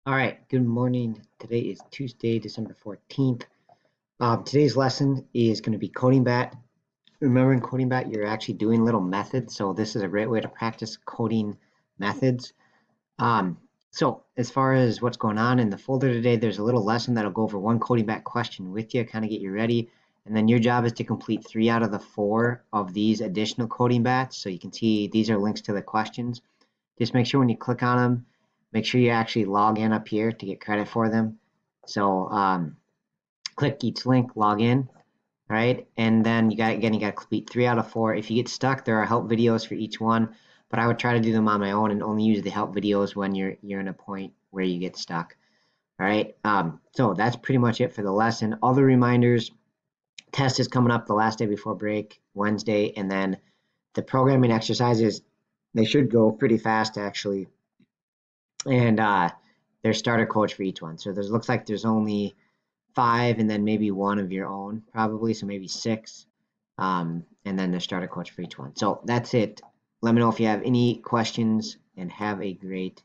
All right, good morning. Today is Tuesday, December 14th. Today's lesson is going to be coding bat. Remember in coding bat, you're actually doing little methods. So this is a great way to practice coding methods. Um, so as far as what's going on in the folder today, there's a little lesson that'll go over one coding bat question with you, kind of get you ready. And then your job is to complete 3 out of the 4 of these additional coding bats. So you can see these are links to the questions. Just make sure when you click on them, make sure you actually log in up here to get credit for them. So click each link, log in, right? And then you got to complete 3 out of 4. If you get stuck, there are help videos for each one, but I would try to do them on my own and only use the help videos when you're in a point where you get stuck. All right. So that's pretty much it for the lesson. All the reminders, test is coming up the last day before break, Wednesday, and then the programming exercises, they should go pretty fast actually. And there's starter codes for each one. So there's looks like there's only 5 and then maybe one of your own probably, so maybe 6. And then there's starter codes for each one. So that's it. Let me know if you have any questions and have a great